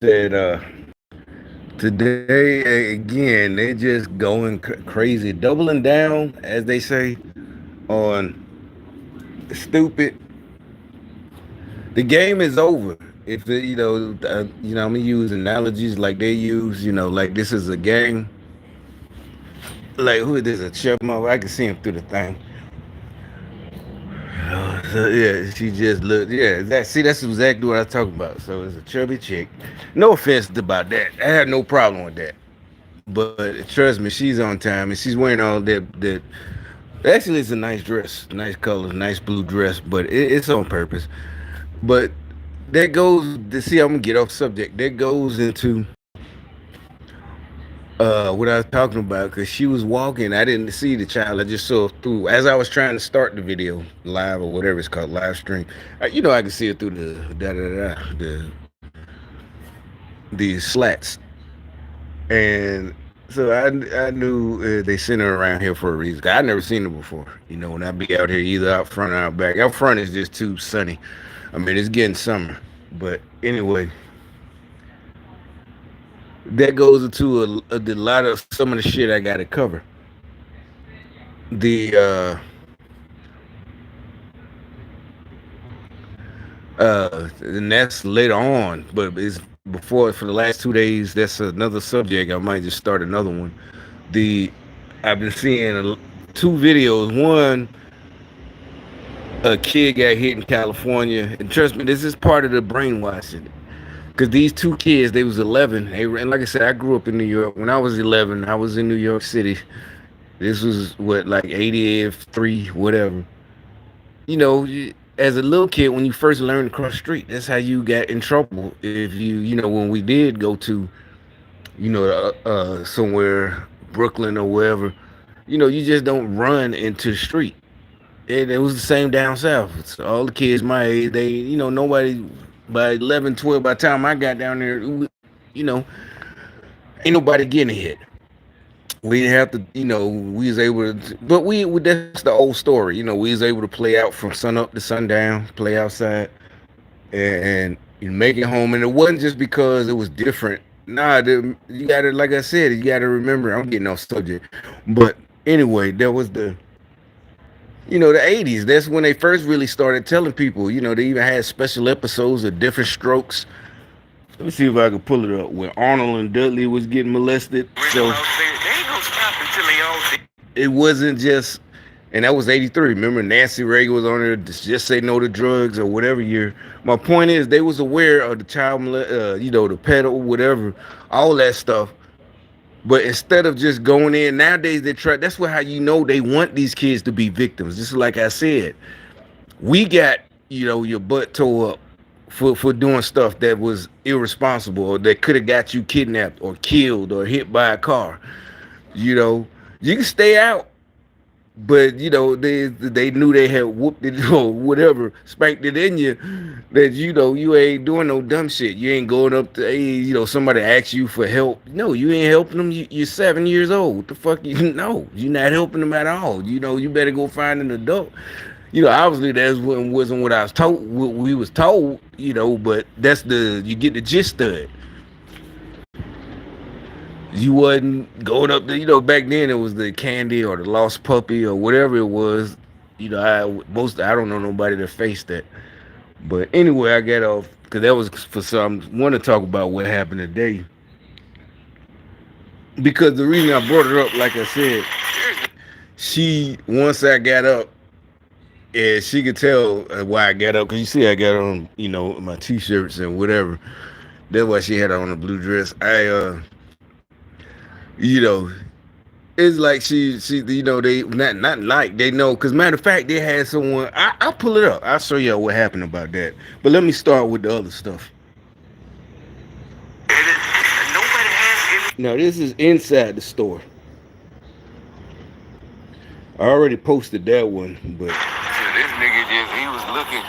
said today again they just going crazy, doubling down, as they say, on stupid. The game is over. If it, I'm gonna use analogies like they use. Like this is a game. Like who is this? A chipmunk? I can see him through the thing. So yeah, she just looked. Yeah, that's exactly what I talk about. So it's a chubby chick. No offense about that. I had no problem with that. But trust me, she's on time and she's wearing all that. Actually, it's a nice dress, nice color, nice blue dress, but it's on purpose. But that goes to see. I'm gonna get off subject. That goes into what I was talking about because she was walking. I didn't see the child. I just saw through as I was trying to start the video live or whatever it's called, live stream. I can see it through the the slats, and so I knew they sent her around here for a reason. I never seen her before. When I be out here either out front or out back. Out front is just too sunny. I mean, it's getting summer, but anyway, that goes into a lot of some of the shit I got to cover. The and that's later on, but it's before for the last 2 days. That's another subject. I might just start another one. The I've been seeing two videos. One, a kid got hit in California, and trust me, this is part of the brainwashing. Because these two kids, they was 11. And like I said, I grew up in New York. When I was 11, I was in New York City. This was what, like 83, whatever. As a little kid, when you first learned to cross the street, that's how you got in trouble. If when we did go to, somewhere, Brooklyn or wherever, you just don't run into the street. And it was the same down south. So all the kids my age, nobody by 11, 12, by the time I got down there, you know, ain't nobody getting hit. We didn't have to, we was able to, but that's the old story. We was able to play out from sun up to sundown, play outside, and make it home. And it wasn't just because it was different. Nah, you gotta, like I said, you gotta remember, I'm getting off subject. But anyway, there was the 80s. That's when they first really started telling people, they even had special episodes of different strokes. Let me see if I can pull it up where Arnold and Dudley was getting molested. So they ain't gonna stop until they all did. It wasn't just, and that was 83. Remember Nancy Reagan was on there, just say no to drugs or whatever year. My point is they was aware of the child, the pedo, whatever, all that stuff. But instead of just going in, nowadays they try. That's what how they want these kids to be victims. Just like I said, we got your butt tore up for doing stuff that was irresponsible or that could have got you kidnapped or killed or hit by a car. You can stay out, but they knew they had whooped it or whatever, spanked it in you. That you ain't doing no dumb shit. You ain't going up to somebody asks you for help. No, you ain't helping them. You're 7 years old. What the fuck? You're not helping them at all. You better go find an adult. Obviously that wasn't what I was told. What we was told. But that's you get the gist of it. You wasn't going up there. Back then it was the candy or the lost puppy or whatever it was. I don't know nobody that faced that. But anyway, I got off because that was for some. Want to talk about what happened today because the reason I brought it up, like I said, she once I got up, and she could tell why I got up because you see I got on my t-shirts and whatever. That's why she had on a blue dress. You know, it's like they not like they know. Cause matter of fact, they had someone. I'll pull it up. I'll show you what happened about that. But let me start with the other stuff. Now this is inside the store. I already posted that one, but this nigga he was looking.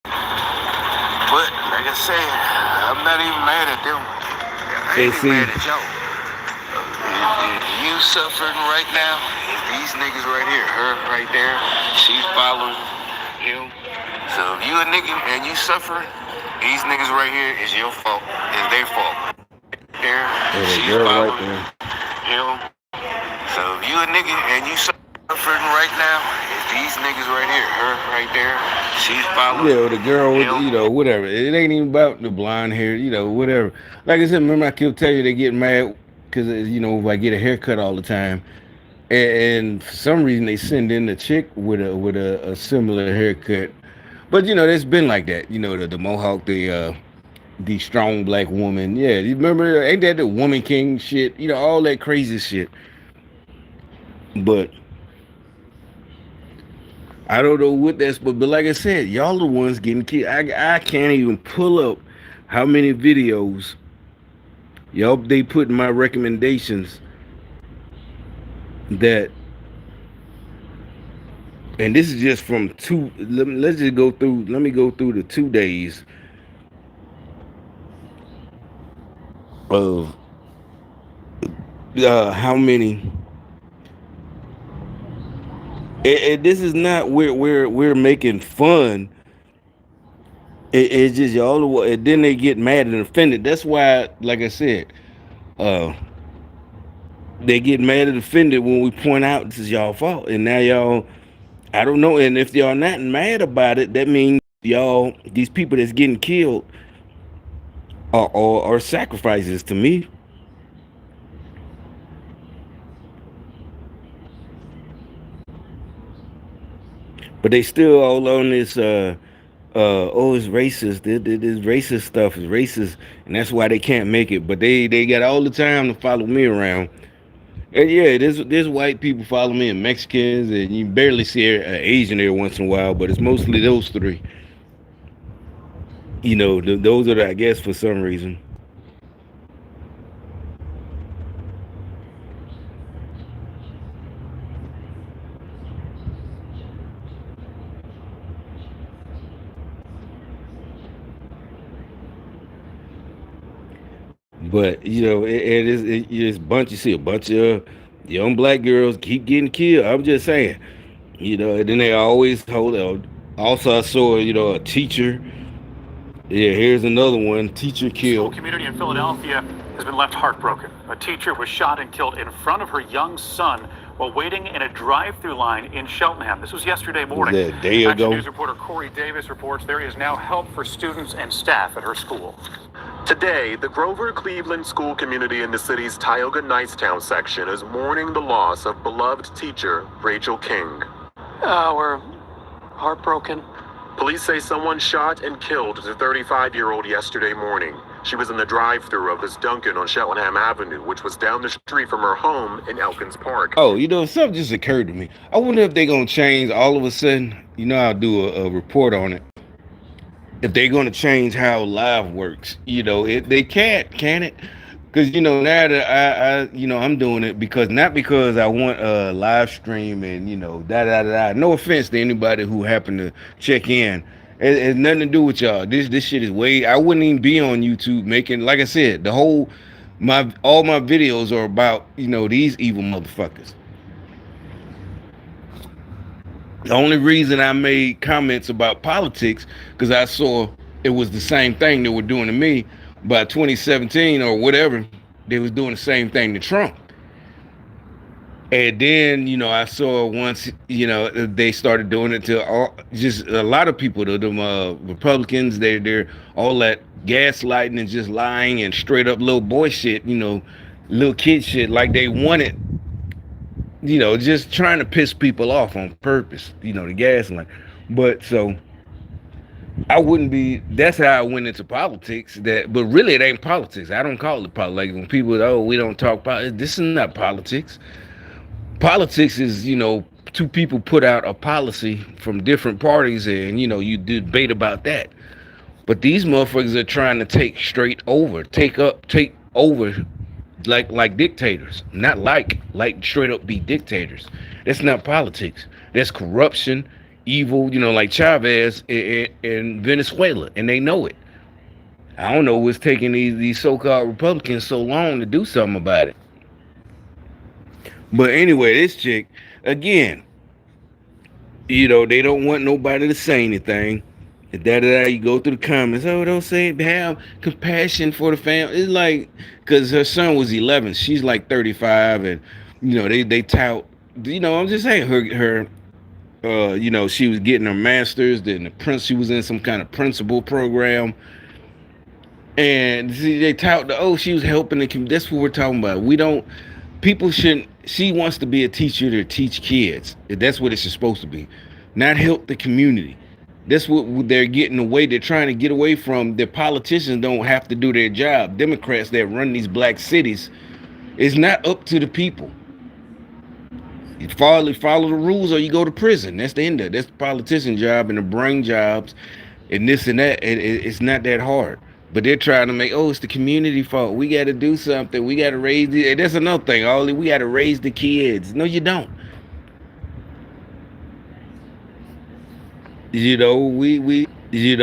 But like I said, I'm not even mad at them. I ain't even mad at y'all. You suffering right now? These niggas right here, her right there, she's following him. So if you a nigga and you suffering these niggas right here is your fault. It's their fault. There, Oh, that she's girl right following there. him. So if you a nigga and you suffering right now, it's these niggas right here, her right there. She's following Yeah, the girl with him. whatever. It ain't even about the blonde hair, whatever. Like I said, remember I kept telling you they get mad because I get a haircut all the time, and for some reason they send in the chick with a similar haircut. But it's been like that. The mohawk, the strong black woman. Yeah, you remember? Ain't that the woman king shit? All that crazy shit. But I don't know what that's, but like I said, y'all the ones getting killed. I can't even pull up how many videos y'all they put in my recommendations that, and this is just from two. Let's just go through. Let me go through the 2 days of how many. This is not we're making fun. It's just y'all the and then they get mad and offended. That's why, like I said, uh, they get mad and offended when we point out this is y'all fault, and now y'all, I don't know. And if y'all not mad about it, that means y'all, these people that's getting killed are sacrifices to me. But they still all on this. Oh, it's racist. This racist stuff is racist, and that's why they can't make it. But they got all the time to follow me around. And yeah, there's white people follow me, and Mexicans, and you barely see an Asian there once in a while. But it's mostly those three. Those are I guess for some reason. But it's bunch. You see a bunch of young black girls keep getting killed. I'm just saying. And then they always hold out. Also, I saw a teacher. Yeah, here's another one. Teacher The school killed. community in Philadelphia has been left heartbroken. A teacher was shot and killed in front of her young son while waiting in a drive-through line in Cheltenham. This was yesterday Was morning. that a day Action ago? News reporter Corey Davis reports there is now help for students and staff at her school. Today, the Grover Cleveland school community in the city's Tioga Nicetown section is mourning the loss of beloved teacher Rachel King. We're heartbroken. Police say someone shot and killed the 35-year-old yesterday morning. She was in the drive-thru of this Dunkin' on Cheltenham Avenue, which was down the street from her home in Elkins Park. Oh, something just occurred to me. I wonder if they're gonna change all of a sudden. I'll do a report on it. If they're gonna change how live works, they can't, can it? Because now that I'm doing it because not because I want a live stream and da da da. No offense to anybody who happened to check in. It has nothing to do with y'all. This shit is way. I wouldn't even be on YouTube making. Like I said, all my videos are about these evil motherfuckers. The only reason I made comments about politics because I saw it was the same thing they were doing to me by 2017 or whatever. They was doing the same thing to Trump. And then I saw once they started doing it to just a lot of people, the Republicans. They're all that gaslighting and just lying and straight up little boy shit. Little kid shit like they wanted. Just trying to piss people off on purpose. The gaslight. But so I wouldn't be. That's how I went into politics. But really, it ain't politics. I don't call it politics. Like when people, we don't talk politics. This is not politics. Politics is, two people put out a policy from different parties, and you debate about that. But these motherfuckers are trying to take over, like dictators, not like straight up be dictators. That's not politics. That's corruption, evil. Like Chavez in Venezuela, and they know it. I don't know what's taking these so-called Republicans so long to do something about it. But anyway, this chick, again, they don't want nobody to say anything. Da da da. You go through the comments. Oh, don't say it. Have compassion for the family. It's like because her son was 11. She's like 35, and they tout. I'm just saying her. She was getting her master's. Then she was in some kind of principal program, and see, they tout the she was helping the community. That's what we're talking about. We don't. People shouldn't. She wants to be a teacher to teach kids. That's what it's supposed to be, not help the community. That's what they're getting away. They're trying to get away from. The politicians don't have to do their job. Democrats that run these black cities, it's not up to the people. You follow the rules or you go to prison. That's the end of it. That's the politician job and the brain jobs and this and that. It's not that hard. But they're trying to make, it's the community fault. We got to do something. We got to raise the. And that's another thing. We got to raise the kids. No, you don't. We if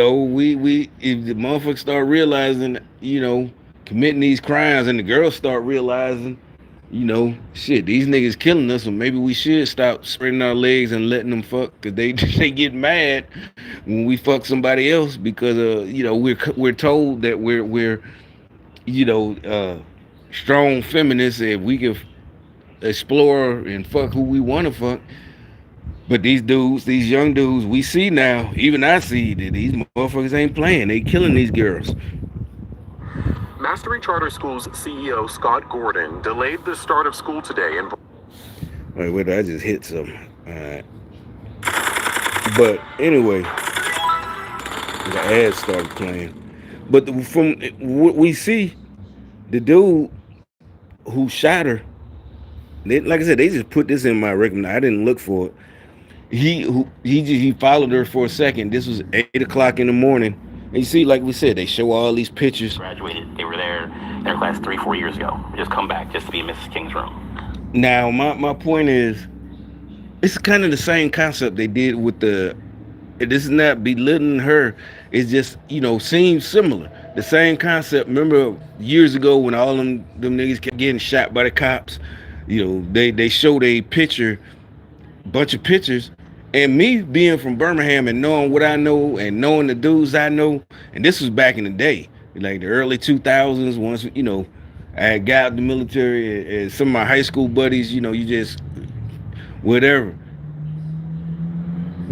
the motherfuckers start realizing, committing these crimes, and the girls start realizing, shit, these niggas killing us, so maybe we should stop spreading our legs and letting them fuck, cause they they get mad when we fuck somebody else because we're told that we're you know uh strong feminists and we can explore and fuck who we want to fuck. But these dudes, these young dudes, we see now, even I see that these motherfuckers ain't playing. They killing these girls. Mastery Charter School's CEO Scott Gordon delayed the start of school today and Wait, I just hit something. All right. But anyway, the ad started playing. But from what we see, the dude who shot her, like I said, they just put this in my recommendation. I didn't look for it. He followed her for a second. This was 8 o'clock in the morning. And you see, like we said, they show all these pictures. Graduated. They were there in their class 3-4 years ago. Just come back just to be in Mrs. King's room. Now, my point is, it's kind of the same concept they did with the. This is not belittling her. It's just seems similar. The same concept. Remember years ago when all them niggas kept getting shot by the cops. They showed a picture, bunch of pictures, and me being from Birmingham and knowing what I know and knowing the dudes I know, and this was back in the day, like the early 2000s. Once I got out the military, and some of my high school buddies, you just whatever.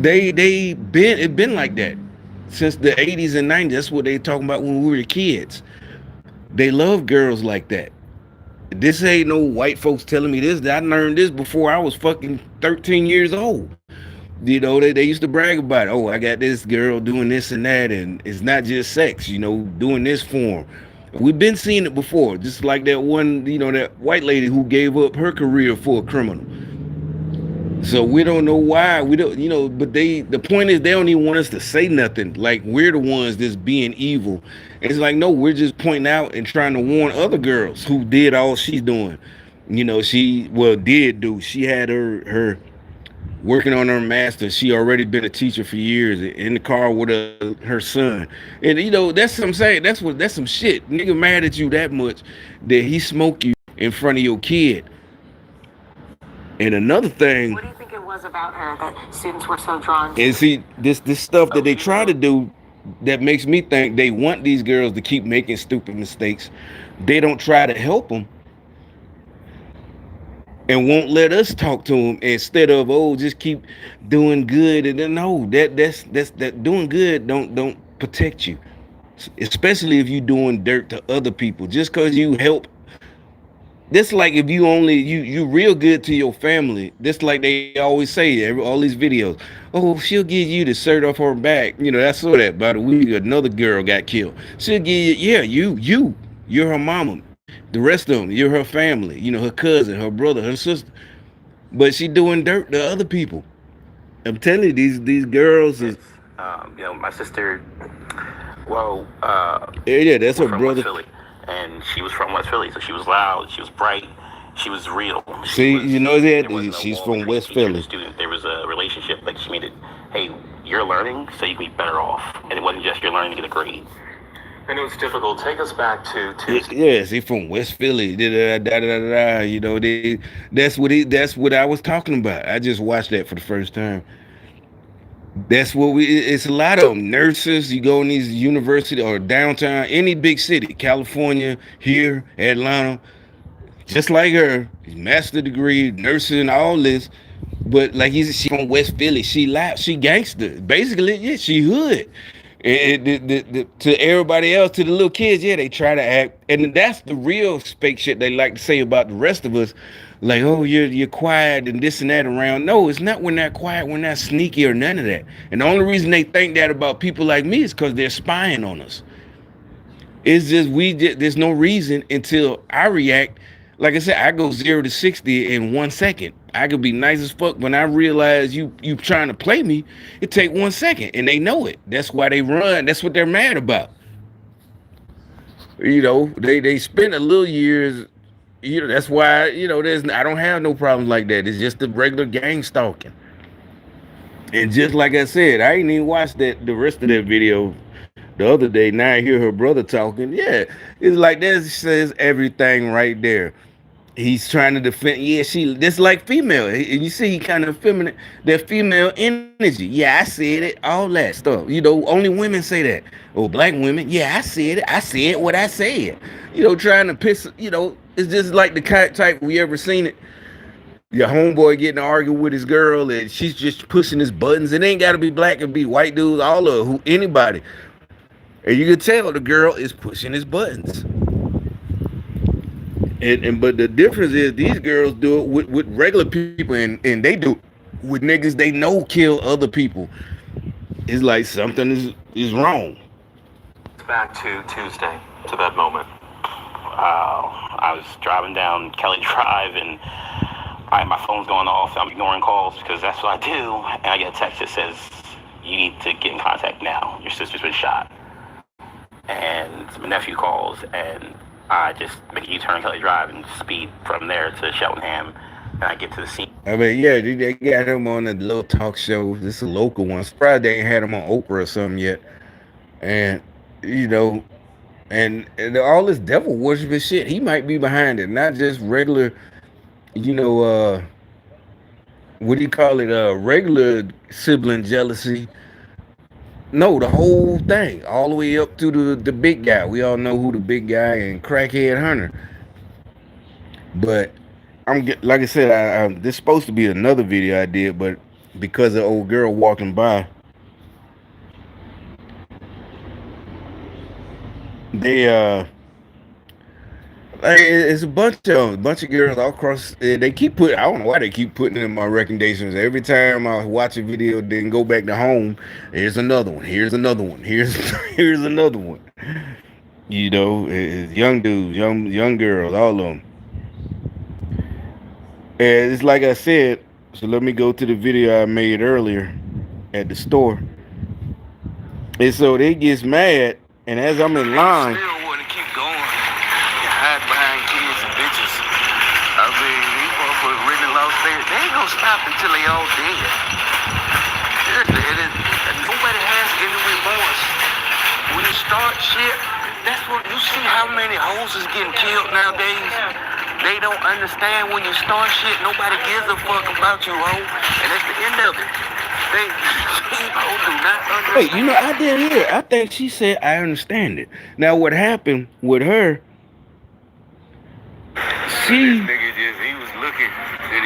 It been like that since the 80s and 90s. That's what they talking about when we were kids. They love girls like that. This ain't no white folks telling me this. I learned this before I was fucking 13 years old. They used to brag about it. Oh, I got this girl doing this and that, and it's not just sex, doing this for them. We've been seeing it before, just like that one, that white lady who gave up her career for a criminal. So we don't know why. We don't, but the point is they don't even want us to say nothing. Like we're the ones that's being evil. And it's like, no, we're just pointing out and trying to warn other girls who did all she's doing. She had her working on her master. She already been a teacher for years in the car with her son. And that's what I'm saying. That's some shit. Nigga mad at you that much that he smoked you in front of your kid. And another thing, what do you think it was about her that students were so drawn to? and see this stuff that they try to do that makes me think they want these girls to keep making stupid mistakes. They don't try to help them and won't let us talk to them instead of just keep doing good. And then no, that's that doing good don't protect you, especially if you doing dirt to other people. Just because you help. This like if you only you real good to your family. This like they always say all these videos. Oh, she'll give you the shirt off her back. I saw that about a week ago. Another girl got killed. She'll give you, yeah, you're her mama. The rest of them, you're her family. Her cousin, her brother, her sister. But she doing dirt to other people. I'm telling you, these girls is. My sister. Well. Yeah, that's her from brother. West Philly, and she was from West Philly, so she was loud, she was bright, she was real. See, she's from West Philly. Student, there was a relationship. Like she made it. Hey, you're learning, so you can be better off, and it wasn't just you're learning to get a grade. I know it's difficult. Take us back to Tuesday. Yes, he from West Philly. That's what I was talking about. I just watched that for the first time. That's what it's a lot of them. Nurses, you go in these university or downtown, any big city, California, here, Atlanta, just like her, master degree, nursing, all this. But like she from West Philly, she gangster. Basically, yeah, she hood. To everybody else, to the little kids, yeah, they try to act, and that's the real fake shit they like to say about the rest of us. Like, oh, you're quiet and this and that around. No, it's not. We're not quiet. We're not sneaky or none of that. And the only reason they think that about people like me is because they're spying on us. It's just there's no reason until I react. Like I said, I go 0 to 60 in 1 second. I could be nice as fuck. When I realize you trying to play me, it take 1 second, and they know it. That's why they run. That's what they're mad about. They spend a little years. That's why there's I don't have no problems like that. It's just the regular gang stalking. And just like I said, I ain't even watched the rest of that video the other day. Now I hear her brother talking. Yeah, it's like that says everything right there. He's trying to defend. Yeah, she this like female, and you see he kind of feminine. That female energy. Yeah, I said it. All that stuff. Only women say that. Or black women. Yeah, I said it. I said what I said. Trying to piss. It's just like the type we ever seen it. Your homeboy getting to argue with his girl, and she's just pushing his buttons. It ain't got to be black. It be white dudes, all of anybody. And you can tell the girl is pushing his buttons. But the difference is these girls do it with regular people, and they do it with niggas they know kill other people. It's like something is wrong. Back to Tuesday, to that moment. I was driving down Kelly Drive, and my phone's going off. I'm ignoring calls because that's what I do. And I get a text that says, "You need to get in contact now. Your sister's been shot." And my nephew calls, and I just make a U-turn Kelly Drive and speed from there to Cheltenham, and I get to the scene. I mean, yeah, they got him on a little talk show. This is a local one. Surprised they ain't had him on Oprah or something yet. And and all this devil worshiping shit, he might be behind it. Not just regular, what do you call it? Regular sibling jealousy. No, the whole thing, all the way up to the big guy. We all know who the big guy and crackhead Hunter. But like I said, this is supposed to be another video I did, but because of old girl walking by, they it's a bunch of girls all across. They keep putting. I don't know why they keep putting it in my recommendations. Every time I watch a video, then go back to home. Here's another one. Here's another one. Here's another one. It's young dudes, young girls, all of them. And it's like I said. So let me go to the video I made earlier at the store. And so they gets mad, and as I'm in line. Still want to keep going. Hide behind kids and bitches. I mean, these motherfuckers really lost they ain't gonna stop until they all dead. Nobody has any remorse. When you start shit, that's what you see how many hoes is getting killed nowadays. They don't understand when you start shit, nobody gives a fuck about you, ho. And that's the end of it. People do not understand. Wait, I didn't hear. I think she said I understand it. Now what happened with her? He was looking.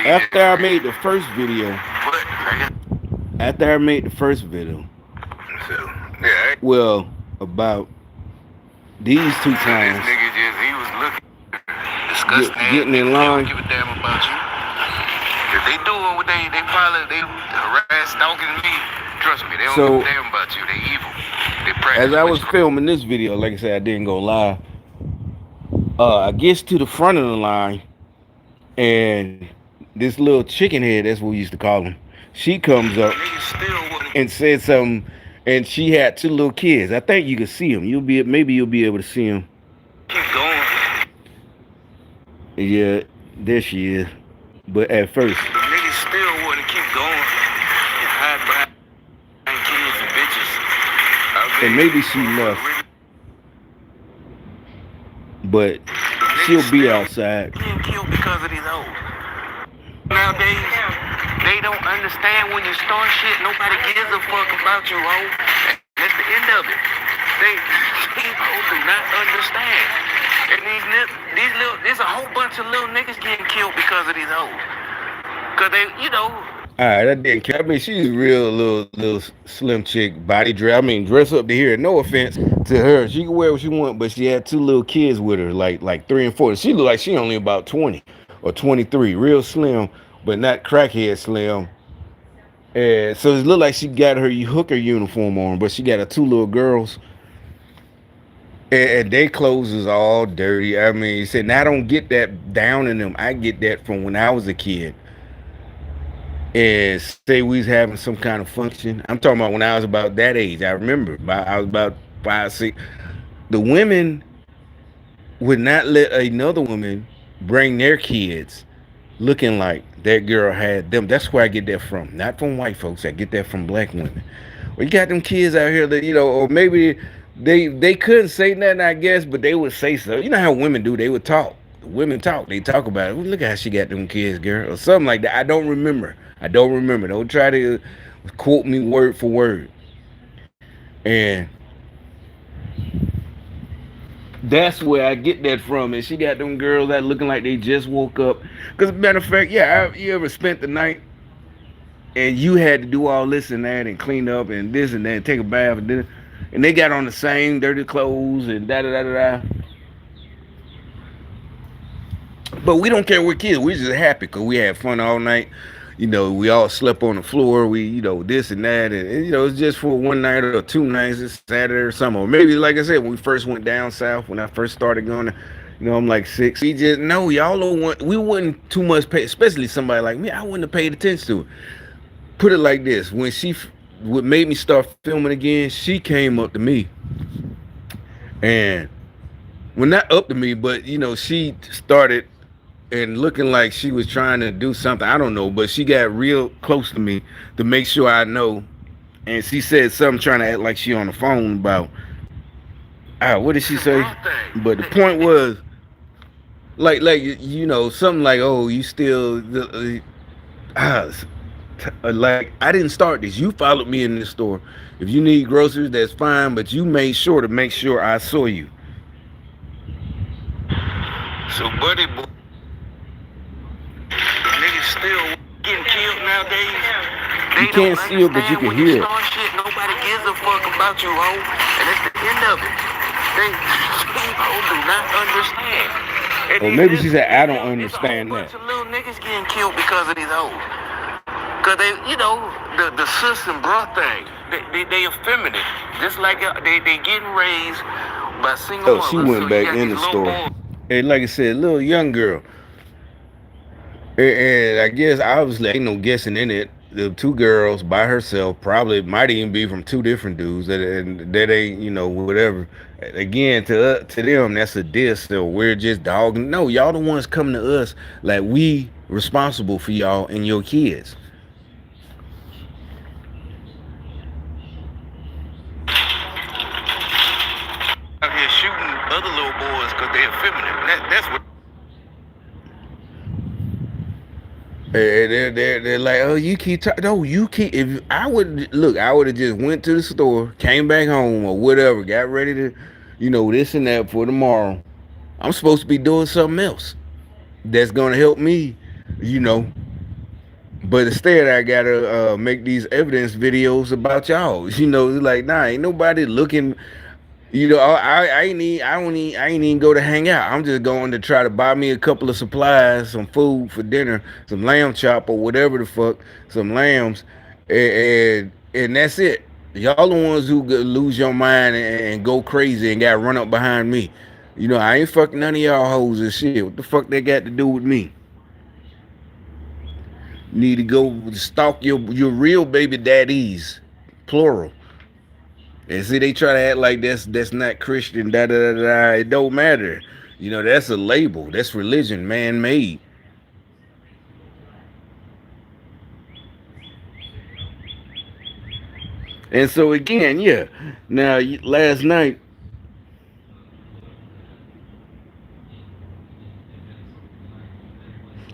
After I made the first video. After I made the first video. So, yeah. Well, about these 2 times. He was looking. Disgusting. Getting in line. They don't give a damn about you. If they doing what they probably they harass, stalking me. Trust me, they don't give a damn about you. They evil. They practice. As I was filming this video, like I said, I didn't go live. I gets to the front of the line, and this little chicken head, that's what we used to call him, she comes up and said something, and she had 2 little kids. I think you can see them. Maybe you'll be able to see them. Keep going. Yeah, there she is. But at first, the niggas still want to keep going. Hide behind kids and bitches. And maybe she left. But she'll be outside. Being killed because of these hoes. Nowadays, They don't understand when you start shit, nobody gives a fuck about you, ho. And that's the end of it. These hoes do not understand. And there's a whole bunch of little niggas getting killed because of these hoes. Cause they, All right, that didn't care. I mean, she's real little slim chick, body dress. I mean, dress up to here. No offense to her, she can wear what she want, but she had two little kids with her, like 3 and 4. She looked like she only about 20 or 23, real slim, but not crackhead slim. And so it looked like she got her hooker uniform on, but she got her two little girls, and their clothes is all dirty. I mean, he said, now I don't get that down in them. I get that from when I was a kid. And say we was having some kind of function. I'm talking about when I was about that age. I remember, I was about 5, 6. The women would not let another woman bring their kids looking like that girl had them. That's where I get that from. Not from white folks. I get that from black women. Well, you got them kids out here that, or maybe they couldn't say nothing, I guess, but they would say so. You know how women do? They would talk. Women talk. They talk about it. Well, look at how she got them kids, girl, or something like that. I don't remember. Don't try to quote me word for word. And that's where I get that from. And she got them girls that looking like they just woke up. Because, matter of fact, yeah, you ever spent the night and you had to do all this and that and clean up and this and that and take a bath and then, and they got on the same dirty clothes and da da da da da. But we don't care, we're kids. We're just happy because we had fun all night. We all slept on the floor. We, this and that. And it's just for one night or 2 nights. It's Saturday or something. Or maybe, like I said, when we first went down south, when I first started going, I'm like 6. We just, no, y'all don't want, we wouldn't too much pay, especially somebody like me. I wouldn't have paid attention to it. Put it like this. When what made me start filming again, she came up to me. And, well, not up to me, but, she started and looking like she was trying to do something. I don't know, but she got real close to me to make sure I know. And she said something trying to act like she on the phone about, what did she say? But the point was, like something like, oh, you still, like, I didn't start this. You followed me in this store. If you need groceries, that's fine, but you made sure to make sure I saw you. So, buddy, niggas still getting killed nowadays. You can't see it, but you can hear it. Shit, nobody gives a fuck about you, ho. And that's the end of it. These hoes do not understand. Or maybe she said, I don't understand that. There's a bunch of little niggas getting killed because of these hoes. Because they, the sis and bruh thing, they effeminate. Just like they getting raised by single mothers. She went back in the store. And like I said, little young girl. And I guess obviously ain't no guessing in it. The two girls by herself probably might even be from two different dudes that ain't whatever. Again, to them that's a diss. So we're just dogging. No, y'all the ones coming to us like we responsible for y'all and your kids. Out here shooting other little boys because they're effeminate. That's what. They're like, oh, you keep talking. No, you keep. If I would look, I would have just went to the store, came back home or whatever, got ready to, this and that for tomorrow. I'm supposed to be doing something else that's gonna help me, But instead, I gotta make these evidence videos about y'all. Like, nah, ain't nobody looking. I ain't even go to hang out. I'm just going to try to buy me a couple of supplies, some food for dinner, some lamb chop or whatever the fuck, some lambs, and that's it. Y'all the ones who lose your mind and go crazy and got run up behind me. I ain't fucking none of y'all hoes and shit. What the fuck they got to do with me? Need to go stalk your real baby daddies, plural. And see, they try to act like that's not Christian, da da da da. It don't matter. That's a label. That's religion, man-made. And so again, yeah. Now, last night,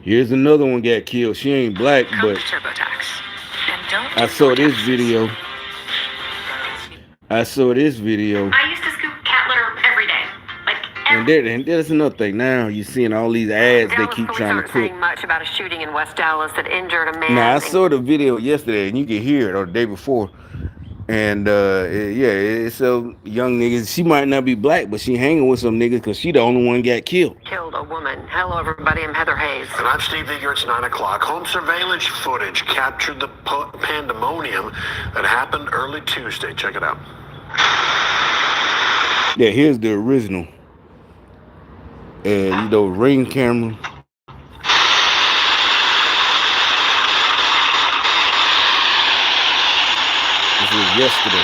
Here's another one got killed. She ain't black, Come but to TurboTax. And don't I do your saw this taxes. video. I saw this video. I used to scoop cat litter every day. Like And there's another thing. Now you're seeing all these ads they Dallas keep police trying to aren't put. saying much about a shooting in West Dallas that injured a Now man. I saw the video yesterday, and you could hear it, or the day before. And yeah, it's a young nigga. She might not be black, but she hanging with some niggas because she the only one got killed. Killed a woman. Hello, everybody. I'm Heather Hayes. And I'm Steve Eager. It's 9 o'clock. Home surveillance footage captured the pandemonium that happened early Tuesday. Check it out. Yeah, here's the original. Ring camera. This was yesterday.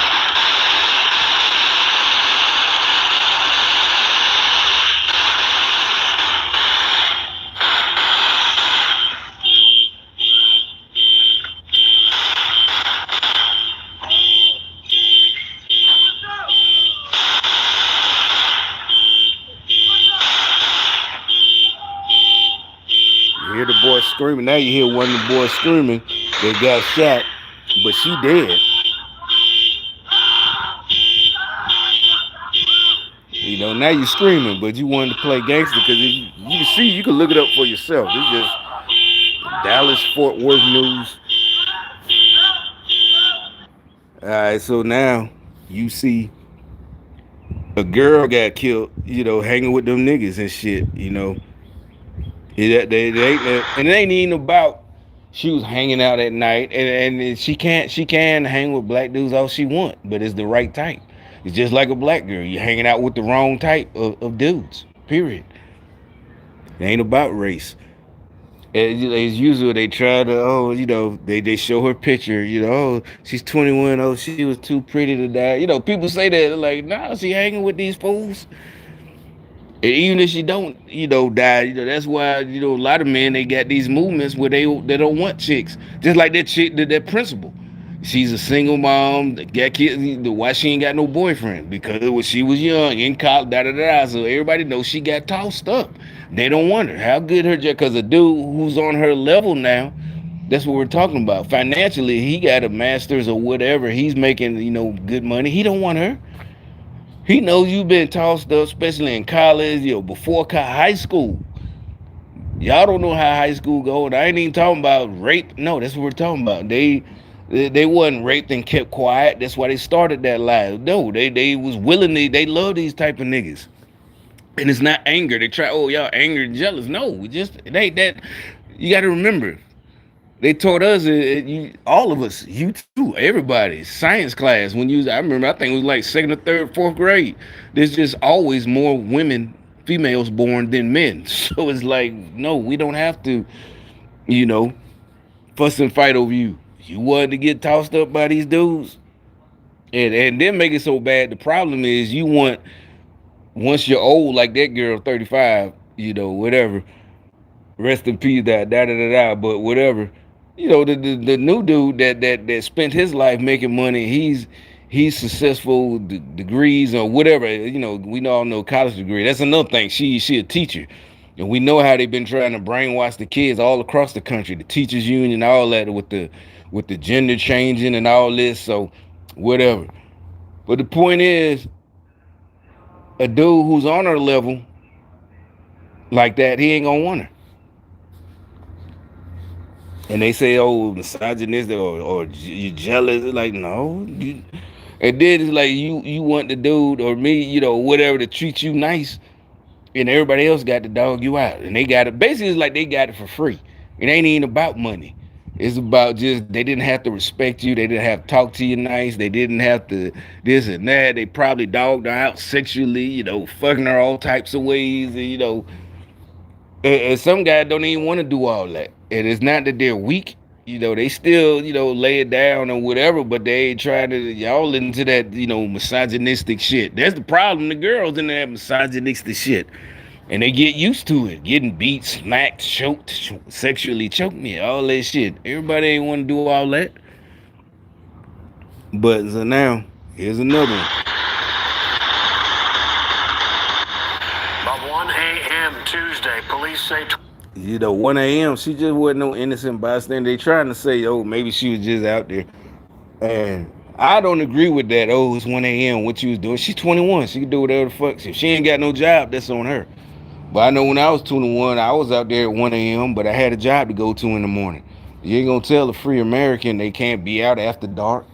You hear the boy screaming. Now you hear one of the boys screaming. They got shot, but she dead. Now you screaming, but you wanted to play gangster because you can see, you can look it up for yourself. It's just Dallas Fort Worth news. All right, so now you see a girl got killed, hanging with them niggas and shit. And it ain't even about she was hanging out at night, and she can hang with black dudes all she want, but it's the right type. It's just like a black girl. You're hanging out with the wrong type of dudes. Period. It ain't about race. As usual, they try to, they show her picture, she's 21, she was too pretty to die. People say that, like, nah, she hanging with these fools. And even if she don't, die, that's why, a lot of men, they got these movements where they don't want chicks. Just like that chick, that principal. She's a single mom, got kids. Why she ain't got no boyfriend? Because when she was young, in college, So everybody knows she got tossed up. They don't want her. How good her, because a dude who's on her level now, that's what we're talking about. Financially, he got a master's or whatever. He's making, good money. He don't want her. He knows you've been tossed up, especially in college, before high school. Y'all don't know how high school goes. I ain't even talking about rape. No, that's what we're talking about. They wasn't raped and kept quiet. That's why they started that lie. No, they was willingly. They love these type of niggas, and it's not anger. They try. Oh, y'all angry and jealous. No, it ain't that. You got to remember. They taught us, all of us, you too, everybody, science class. I remember, I think it was like second or third, fourth grade. There's just always more females born than men. So it's like, no, we don't have to, you know, fuss and fight over you. You wanted to get tossed up by these dudes, and then make it so bad. The problem is once you're old, like that girl, 35, whatever. Rest in peace, but whatever. The new dude that spent his life making money, he's successful, degrees or whatever. We all know college degree. That's another thing. She a teacher, and we know how they've been trying to brainwash the kids all across the country, the teachers union, all that with the gender changing and all this. So whatever. But the point is, a dude who's on her level like that, he ain't gonna want her. And they say, oh, misogynistic or you jealous. It's like, no. And then it's like you want the dude or me, whatever, to treat you nice, and everybody else got to dog you out. And they got it. Basically, it's like they got it for free. It ain't even about money. It's about just they didn't have to respect you. They didn't have to talk to you nice. They didn't have to this and that. They probably dogged her out sexually, fucking her all types of ways, and some guys don't even want to do all that. And it's not that they're weak. They still, lay it down or whatever, but they ain't trying to, y'all into that, misogynistic shit. That's the problem. The girls in that misogynistic shit. And they get used to it. Getting beat, smacked, choked, sexually choked me, all that shit. Everybody ain't want to do all that. But so now, here's another one. About 1 a.m. Tuesday, police say... 1 a.m. She just wasn't no innocent bystander. They trying to say, oh, maybe she was just out there. And I don't agree with that. Oh, it's 1 a.m. What you was doing? She's 21. She can do whatever the fuck. If she ain't got no job, that's on her. But I know when I was 21, I was out there at 1 a.m., but I had a job to go to in the morning. You ain't gonna tell a free American they can't be out after dark.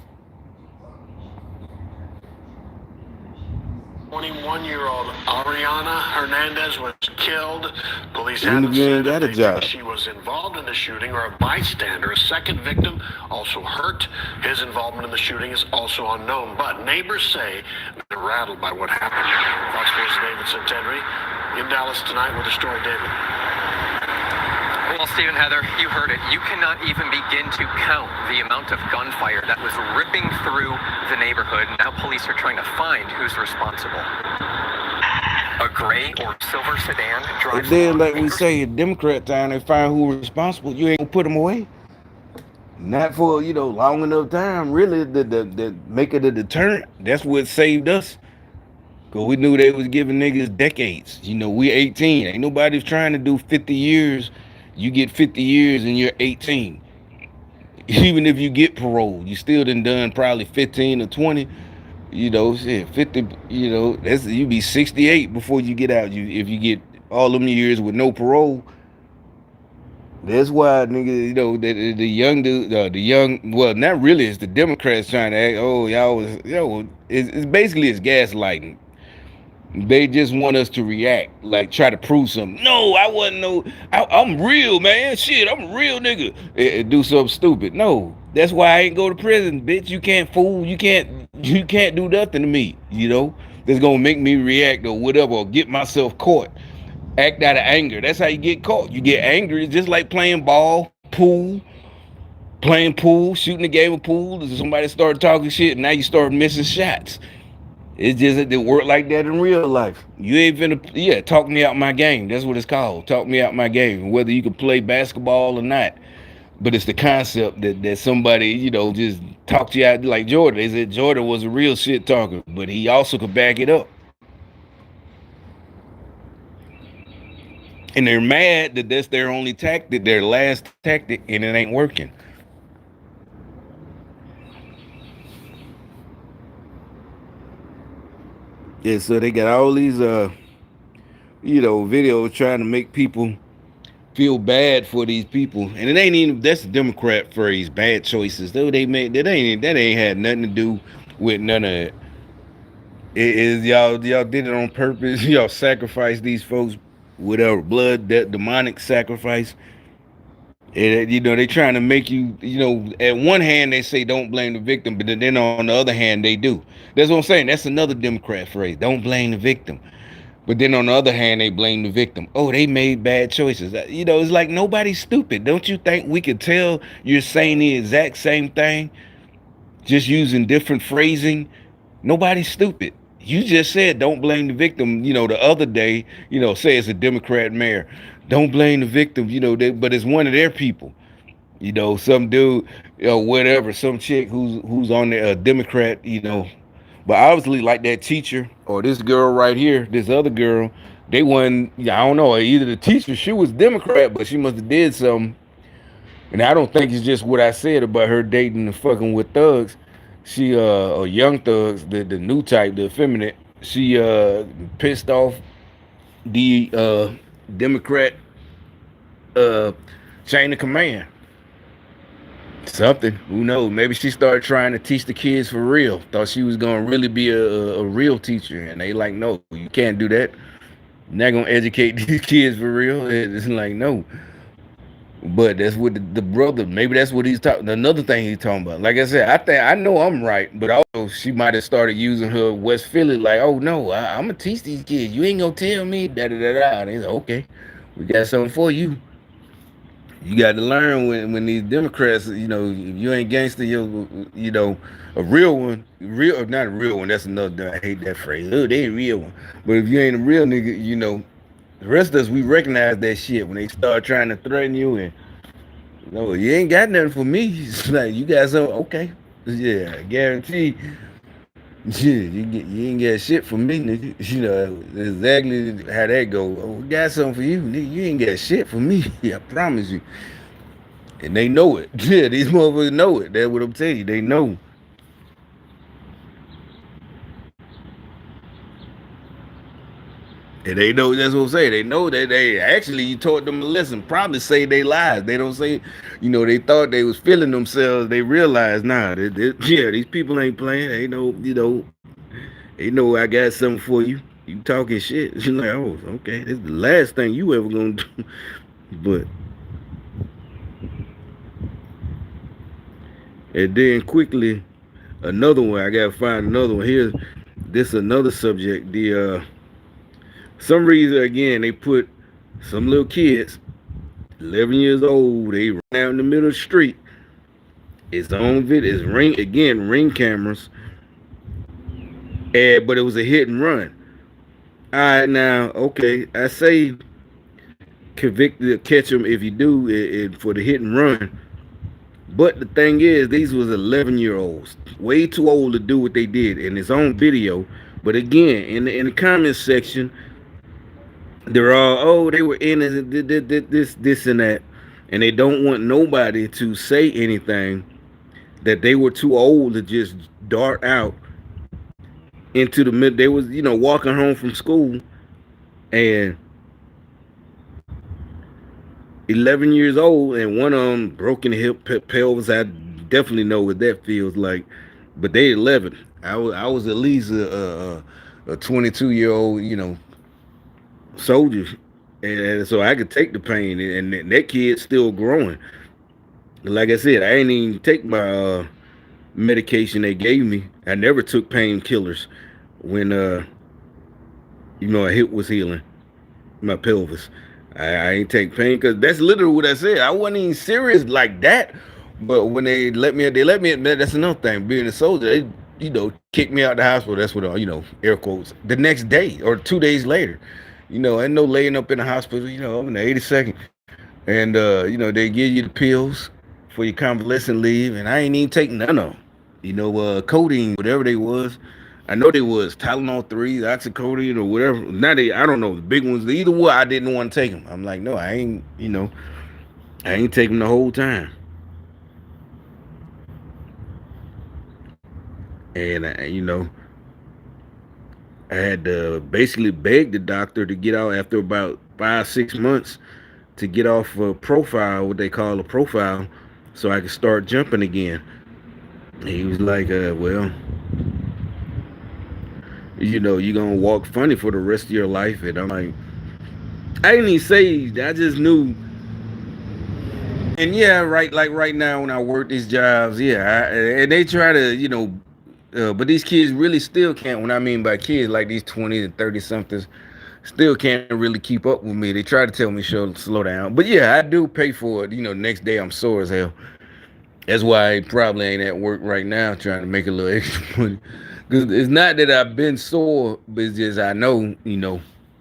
21-year-old Ariana Hernandez was killed. Police Even if haven't you ain't said if got a they think job. she was involved in the shooting or a bystander. A second victim also hurt. His involvement in the shooting is also unknown, but neighbors say they're rattled by what happened. Fox Sports' David Centenry in Dallas tonight with the story. David. Well, Stephen, Heather, you heard it. You cannot even begin to count the amount of gunfire that was ripping through the neighborhood. Now police are trying to find who's responsible. A gray or silver sedan drives And then, along like we Acres- say, in Democrat time, they find who responsible. You ain't gonna put them away. Not for long enough time. Really, the make it a deterrent. That's what saved us. Cause we knew they was giving niggas decades. We 18. Ain't nobody's trying to do 50 years. You get 50 years and you're 18. Even if you get parole, you still done probably 15 or 20. Shit, 50. That's you be 68 before you get out. If you get all them years with no parole. That's why, nigga, the young dude, the young, well, not really. It's the Democrats trying to act. Oh, y'all was, it's basically it's gaslighting. They just want us to react, like try to prove something. No, I wasn't I'm real, man. Shit, I'm a real nigga. Do something stupid. No, that's why I ain't go to prison, bitch. You can't fool. You can't do nothing to me. That's gonna make me react or whatever, or get myself caught. Act out of anger. That's how you get caught. You get angry. It's just like playing ball, playing pool, shooting a game of pool. Somebody started talking shit, and now you start missing shots. It's just that it work like that in real life. You ain't finna, talk me out my game. That's what it's called. Talk me out my game. Whether you can play basketball or not. But it's the concept that somebody, just talked you out like Jordan. They said Jordan was a real shit talker, but he also could back it up. And they're mad that that's their only tactic, their last tactic, and it ain't working. Yeah, so they got all these videos trying to make people feel bad for these people. And it ain't even that's the Democrat phrase, bad choices. Though they made that ain't had nothing to do with none of it. It is y'all did it on purpose. Y'all sacrificed these folks without blood, that demonic sacrifice. And, they trying to make you, at one hand they say don't blame the victim, but then on the other hand they do. That's what I'm saying. That's another Democrat phrase. Don't blame the victim. But then on the other hand, they blame the victim. Oh, they made bad choices. It's like nobody's stupid. Don't you think we could tell you're saying the exact same thing, just using different phrasing? Nobody's stupid. You just said don't blame the victim, the other day, say it's a Democrat mayor. Don't blame the victim, but it's one of their people. Some dude, whatever, some chick who's on the Democrat, but obviously like that teacher or this girl right here, this other girl, they wasn't, I don't know, either the teacher, she was Democrat, but she must have did something. And I don't think it's just what I said about her dating and fucking with thugs. She or young thugs, the new type, the effeminate. She pissed off the Democrat uh chain of command. Something. Who knows? Maybe she started trying to teach the kids for real. Thought she was gonna really be a real teacher, and they like, no, you can't do that. You're not gonna educate these kids for real. It's like no. But that's what the brother. Maybe that's what he's talking. Another thing he's talking about. Like I said, I know I'm right, but also she might have started using her West Philly. Like, oh no, I'm gonna teach these kids. You ain't gonna tell me da da da da. And he's like, okay, we got something for you. You got to learn when these Democrats, if you ain't gangster, a real one, real not a real one. That's another. I hate that phrase. Oh, they a real one. But if you ain't a real nigga, the rest of us we recognize that shit when they start trying to threaten you and you ain't got nothing for me. It's like you got something. Okay, yeah, I guarantee. Shit, you ain't got shit for me, nigga. You know exactly how that go. Oh, we got something for you, nigga. You ain't got shit for me. I promise you. And they know it. Yeah, these motherfuckers know it. That's what I'm telling you. They know. And they know that's what I'm saying. They know that they actually you taught them a lesson. Probably say they lies. They don't say, they thought they was feeling themselves. They realized, nah, yeah, these people ain't playing. They know, they know I got something for you. You talking shit. You're like, oh, okay, this is the last thing you ever gonna do. But and then quickly, another one. I gotta find another one. Here's this another subject. The some reason again they put some little kids, 11 years old. They ran out in the middle of the street. It's on video. It's ring cameras. And but it was a hit and run. All right, now okay. I say convicted, catch them if you do it for the hit and run. But the thing is, these was 11-year-olds, way too old to do what they did, and it's on video. But again, in the comments section, they're all, oh, they were innocent, this and that, and they don't want nobody to say anything that they were too old to just dart out into the mid. They was, walking home from school, and 11 years old, and one of them broken hip, pelvis. I definitely know what that feels like. But they 11. I was at least a 22-year-old, soldier, and so I could take the pain. And that kid's still growing. Like I said, I ain't even take my medication they gave me. I never took painkillers when a hip was healing my pelvis. I ain't take pain because that's literally what I said. I wasn't even serious like that. But when they let me. That's another thing. Being a soldier, they kicked me out the hospital. That's what air quotes. The next day or 2 days later, ain't no laying up in the hospital. I'm in the 82nd, and they give you the pills for your convalescent leave, and I ain't even taking none of them. Codeine, whatever they was. I know they was Tylenol 3, oxycodone, or whatever. Now I don't know the big ones. Either way, I didn't want to take them. I'm like, no, I ain't taking them the whole time. And I had to basically beg the doctor to get out after about 5 6 months to get off a profile, what they call a profile, so I could start jumping again. And he was like, well, you're gonna walk funny for the rest of your life. And I'm like, I didn't even say, I just knew. And yeah, right, like right now when I work these jobs, yeah, and they try to, but these kids really still can't. When I mean by kids, like these 20 and 30 somethings, still can't really keep up with me. They try to tell me, slow down. But yeah, I do pay for it. Next day I'm sore as hell. That's why I probably ain't at work right now trying to make a little extra money. Because it's not that I've been sore, but it's just I know,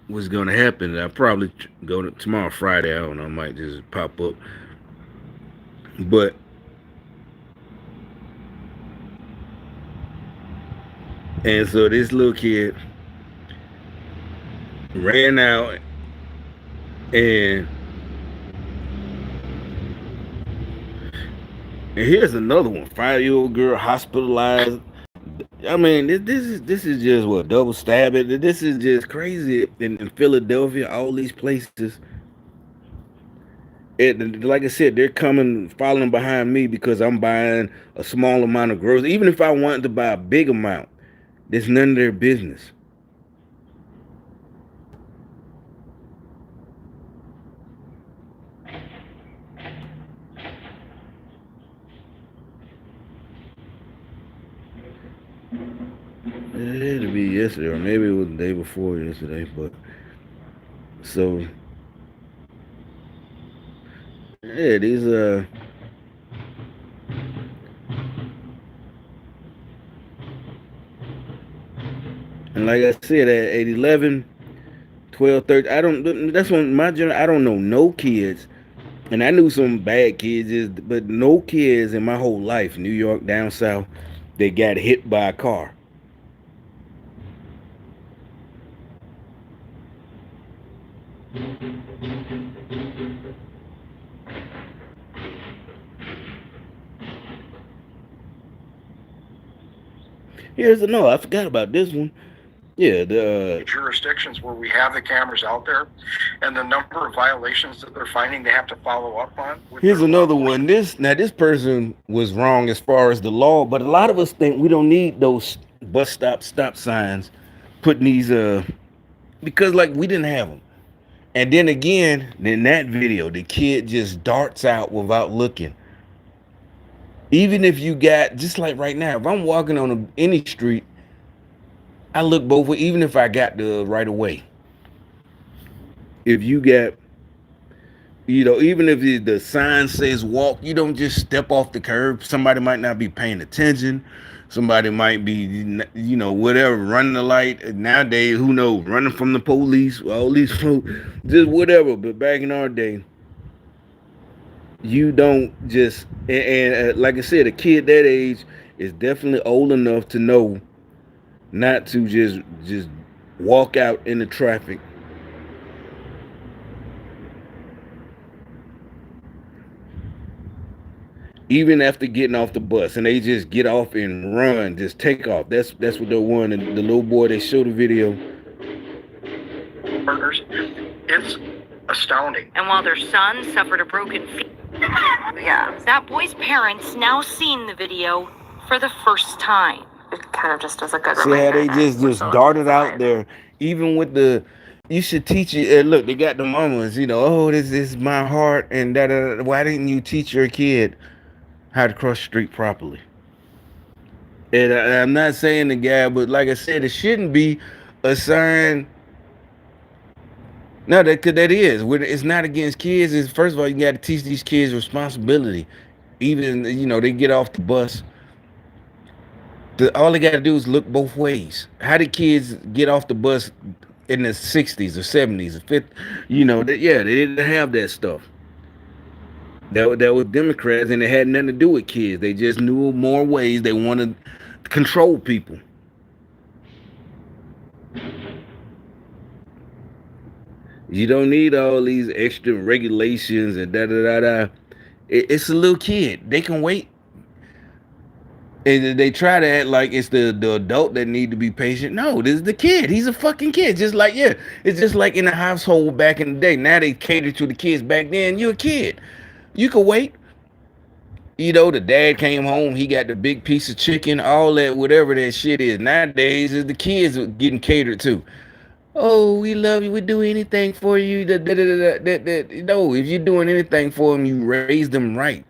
what's going to happen. I probably go to tomorrow, Friday. I don't know. I might just pop up. But and so this little kid ran out, and here's another one: 5-year-old girl hospitalized. I mean, this is just what double stabbing. This is just crazy in Philadelphia. All these places. Like I said, they're coming, following behind me because I'm buying a small amount of groceries. Even if I wanted to buy a big amount, it's none of their business. It had to be yesterday, or maybe it was the day before yesterday. But so yeah, these and like I said, at 11, 12, 13, I don't. That's when my generation. I don't know no kids, and I knew some bad kids, but no kids in my whole life, New York down south, that got hit by a car. Here's the no. I forgot about this one. Yeah, the jurisdictions where we have the cameras out there, and the number of violations that they're finding they have to follow up on. here's another one. This person was wrong as far as the law, but a lot of us think we don't need those bus stop signs putting these because like we didn't have them. And then again, in that video, the kid just darts out without looking. Even if you got, just like right now, if I'm walking on any street, I look both ways, even if I got the right of way. If you got, even if the sign says walk, you don't just step off the curb. Somebody might not be paying attention. Somebody might be, whatever, running the light. Nowadays, who knows, running from the police, all these folks, just whatever. But back in our day, you don't just, and like I said, a kid that age is definitely old enough to know not to just walk out in the traffic. Even after getting off the bus, and they just get off and run, just take off. That's what they're wanting. The little boy, they showed the video. Partners, it's astounding. And while their son suffered a broken that boy's parents now seen the video for the first time. It kind of just does a good See how they just darted out there. Even with you should teach it. Look, they got the mamas, oh, this is my heart, and da. Why didn't you teach your kid how to cross the street properly? And I'm not saying the guy, but like I said, it shouldn't be a sign. No, that is. It's not against kids. It's, first of all, you got to teach these kids responsibility. Even, they get off the bus. All they got to do is look both ways. How did kids get off the bus in the 60s or 70s or 50s? They didn't have that stuff. That was Democrats, and it had nothing to do with kids. They just knew more ways. They wanted to control people. You don't need all these extra regulations and da. It's a little kid. They can wait. And they try to act like it's the adult that need to be patient. No, this is the kid. He's a fucking kid. Just like, it's just like in the household back in the day. Now they cater to the kids. Back then, you're a kid. You could wait. The dad came home. He got the big piece of chicken, all that, whatever that shit is. Nowadays, is the kids getting catered to. Oh, we love you. We do anything for you. No, if you're doing anything for them, you raise them right,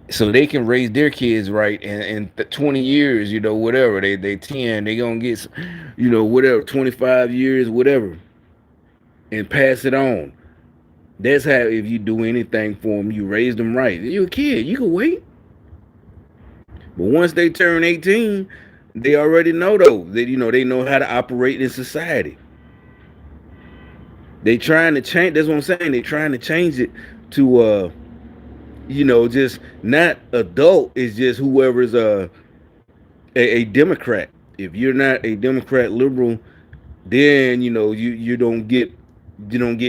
so they can raise their kids right. And 20 years, whatever they 10, they gonna get, whatever 25 years, whatever, and pass it on. That's how, if you do anything for them, you raise them right. You're a kid. You can wait. But once they turn 18. They already know though that they know how to operate in society. They trying to change. That's what I'm saying. They trying to change it to just not adult. It's just whoever's a Democrat. If you're not a Democrat liberal, then you don't get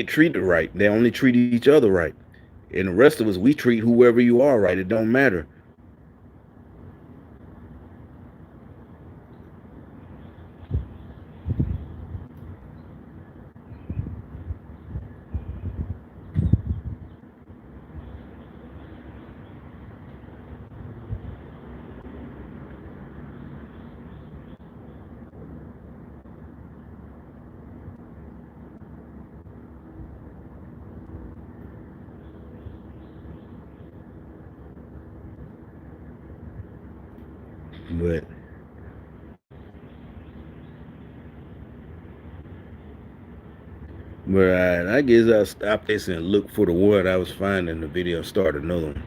treated right. They only treat each other right, and the rest of us, we treat whoever you are right. It don't matter. But I guess I'll stop this and look for the word I was finding in the video and start another one.